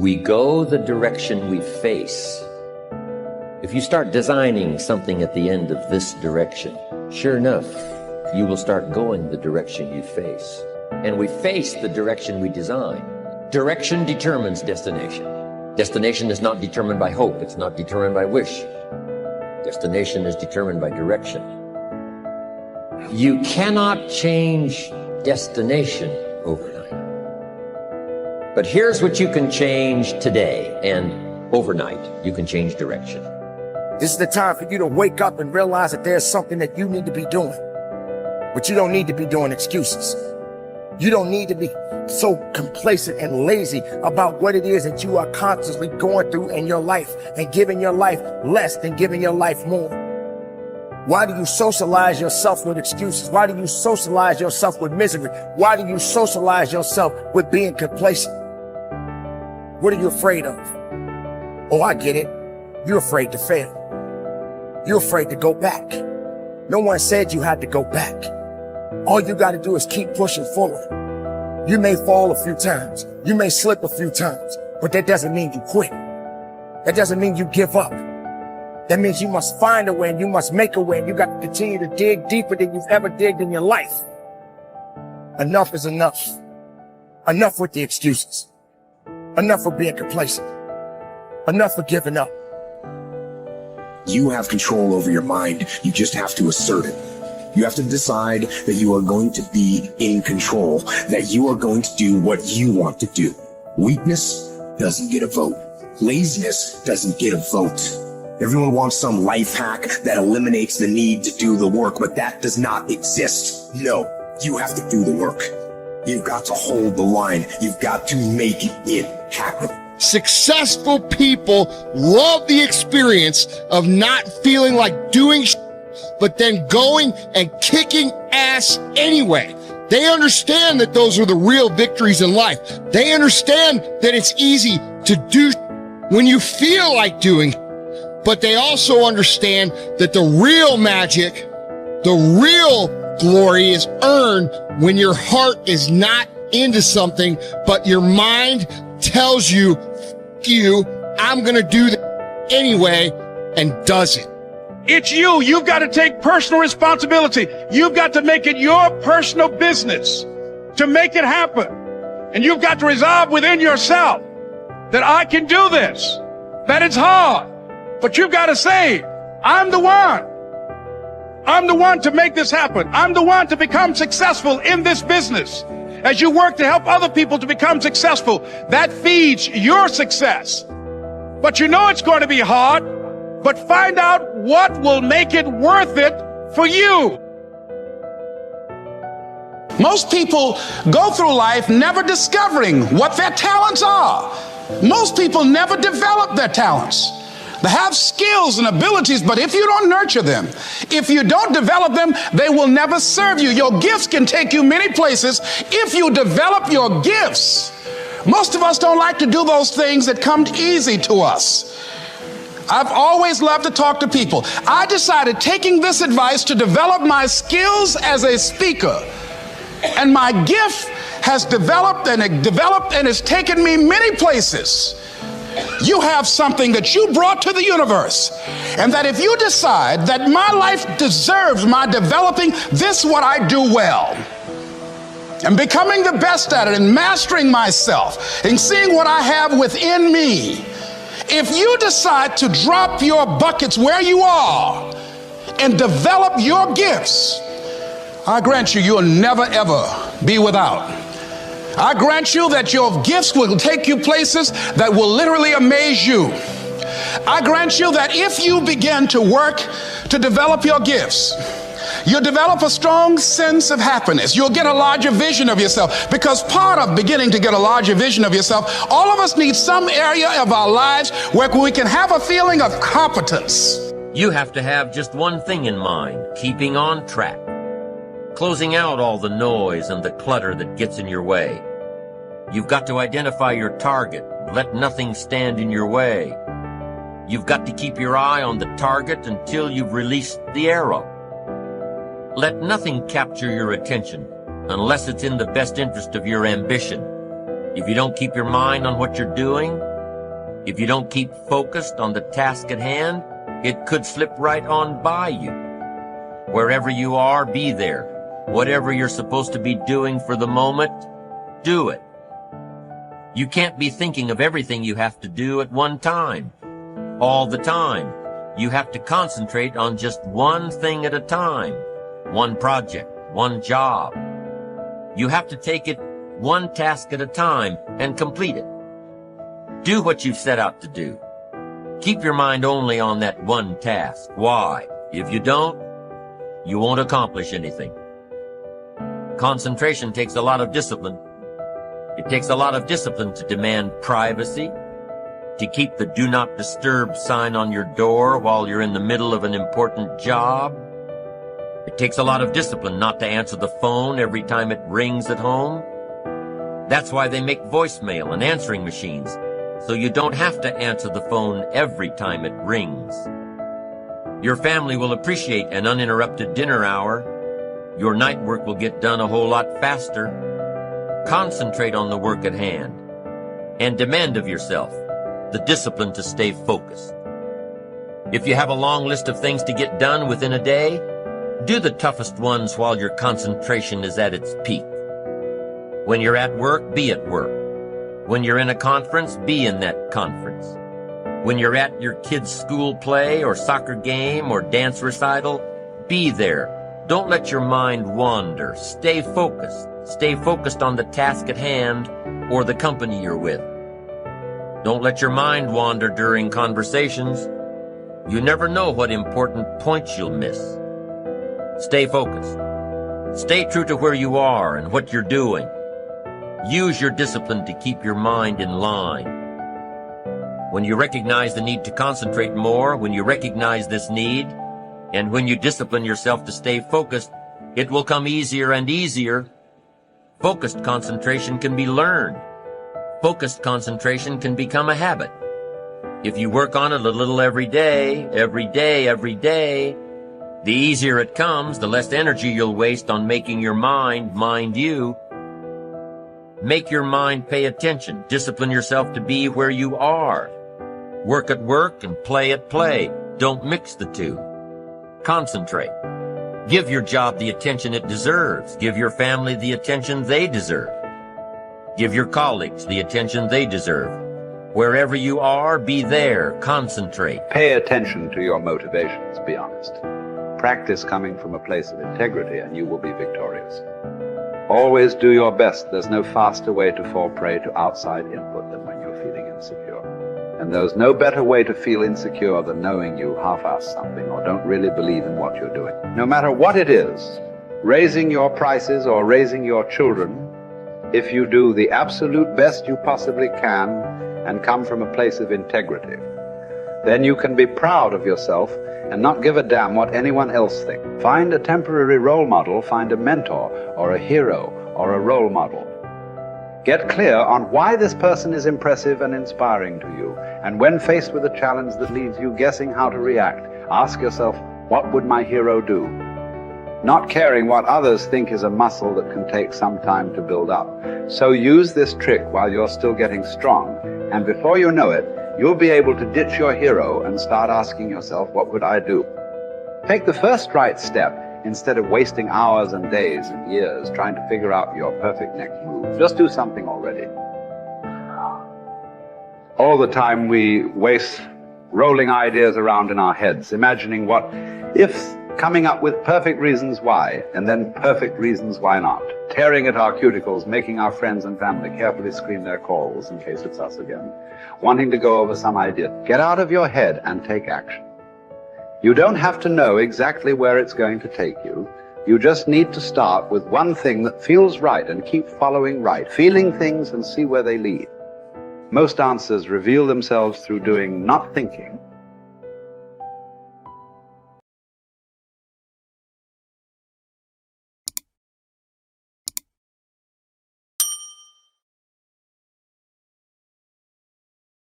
We go the direction we face. If you start designing something at the end of this direction, sure enough, you will start going the direction you face. And we face the direction we design. Direction determines destination. Destination is not determined by hope. It's not determined by wish. Destination is determined by direction. You cannot change destination overnight. But here's what you can change today, and overnight, you can change direction. This is the time for you to wake up and realize that there's something that you need to be doing. But you don't need to be doing excuses. You don't need to be so complacent and lazy about what it is that you are constantly going through in your life and giving your life less than giving your life more. Why do you socialize yourself with excuses? Why do you socialize yourself with misery? Why do you socialize yourself with being complacent? What are you afraid of? Oh, I get it. You're afraid to fail. You're afraid to go back. No one said you had to go back. All you got to do is keep pushing forward. You may fall a few times. You may slip a few times, but that doesn't mean you quit. That doesn't mean you give up. That means you must find a way and you must make a way, and you got to continue to dig deeper than you've ever digged in your life. Enough is enough. Enough with the excuses. Enough for being complacent. Enough for giving up. You have control over your mind. You just have to assert it. You have to decide that you are going to be in control, that you are going to do what you want to do. Weakness doesn't get a vote. Laziness doesn't get a vote. Everyone wants some life hack that eliminates the need to do the work, but that does not exist. No, you have to do the work. You've got to hold the line. You've got to make it happen. Successful people love the experience of not feeling like doing but then going and kicking ass anyway. They understand that those are the real victories in life. They understand that it's easy to do when you feel like doing, but they also understand that the real magic, the real glory is earned when your heart is not into something, but your mind tells you, I'm gonna do that anyway, and does it. It's you. You've got to take personal responsibility. You've got to make it your personal business to make it happen. And you've got to resolve within yourself that I can do this, that it's hard, but you've got to say, I'm the one. I'm the one to make this happen. I'm the one to become successful in this business. As you work to help other people to become successful, that feeds your success. But you know it's going to be hard, but find out what will make it worth it for you. Most people go through life never discovering what their talents are. Most people never develop their talents. They have skills and abilities, but if you don't nurture them, if you don't develop them, they will never serve you. Your gifts can take you many places if you develop your gifts. Most of us don't like to do those things that come easy to us. I've always loved to talk to people. I decided, taking this advice, to develop my skills as a speaker. And my gift has developed and it's taken me many places. You have something that you brought to the universe, and that if you decide that my life deserves my developing this, what I do well, and becoming the best at it, and mastering myself, and seeing what I have within me, if you decide to drop your buckets where you are and develop your gifts, I grant you, you'll never ever be without. I grant you that your gifts will take you places that will literally amaze you. I grant you that if you begin to work to develop your gifts, you'll develop a strong sense of happiness. You'll get a larger vision of yourself, because part of beginning to get a larger vision of yourself, all of us need some area of our lives where we can have a feeling of competence. You have to have just one thing in mind: keeping on track. Closing out all the noise and the clutter that gets in your way. You've got to identify your target. Let nothing stand in your way. You've got to keep your eye on the target until you've released the arrow. Let nothing capture your attention unless it's in the best interest of your ambition. If you don't keep your mind on what you're doing, If you don't keep focused on the task at hand, it could slip right on by you. Wherever you are, be there. Whatever you're supposed to be doing for the moment, do it. You can't be thinking of everything you have to do at one time, all the time. You have to concentrate on just one thing at a time, one project, one job. You have to take it one task at a time and complete it. Do what you've set out to do. Keep your mind only on that one task. Why? If you don't, you won't accomplish anything. Concentration takes a lot of discipline. It takes a lot of discipline to demand privacy, to keep the do not disturb sign on your door while you're in the middle of an important job. It takes a lot of discipline not to answer the phone every time it rings at home. That's why they make voicemail and answering machines, so you don't have to answer the phone every time it rings. Your family will appreciate an uninterrupted dinner hour. Your night work will get done a whole lot faster. Concentrate on the work at hand and demand of yourself the discipline to stay focused. If you have a long list of things to get done within a day, do the toughest ones while your concentration is at its peak. When you're at work, be at work. When you're in a conference, be in that conference. When you're at your kid's school play or soccer game or dance recital, be there. Don't let your mind wander. Stay focused. Stay focused on the task at hand or the company you're with. Don't let your mind wander during conversations. You never know what important points you'll miss. Stay focused. Stay true to where you are and what you're doing. Use your discipline to keep your mind in line. When you recognize the need to concentrate more, when you recognize this need, and when you discipline yourself to stay focused, it will come easier and easier. Focused concentration can be learned. Focused concentration can become a habit. If you work on it a little every day, the easier it comes, the less energy you'll waste on making your mind you. Make your mind pay attention. Discipline yourself to be where you are. Work at work and play at play. Don't mix the two. Concentrate. Give your job the attention it deserves. Give your family the attention they deserve. Give your colleagues the attention they deserve. Wherever you are, be there. Concentrate. Pay attention to your motivations, be honest. Practice coming from a place of integrity and you will be victorious. Always do your best. There's no faster way to fall prey to outside input than when you're feeling insecure. And there's no better way to feel insecure than knowing you half-ass something or don't really believe in what you're doing. No matter what it is, raising your prices or raising your children, if you do the absolute best you possibly can and come from a place of integrity, then you can be proud of yourself and not give a damn what anyone else thinks. Find a temporary role model, find a mentor or a hero or a role model. Get clear on why this person is impressive and inspiring to you. And when faced with a challenge that leaves you guessing how to react, ask yourself, what would my hero do? Not caring what others think is a muscle that can take some time to build up. So use this trick while you're still getting strong, and before you know it, you'll be able to ditch your hero and start asking yourself, what would I do? Take the first right step instead of wasting hours and days and years trying to figure out your perfect next move. Just do something already. All the time we waste rolling ideas around in our heads, imagining what if, coming up with perfect reasons why, and then perfect reasons why not. Tearing at our cuticles, making our friends and family carefully screen their calls in case it's us again. Wanting to go over some idea. Get out of your head and take action. You don't have to know exactly where it's going to take you. You just need to start with one thing that feels right and keep following right, feeling things and see where they lead. Most answers reveal themselves through doing, not thinking.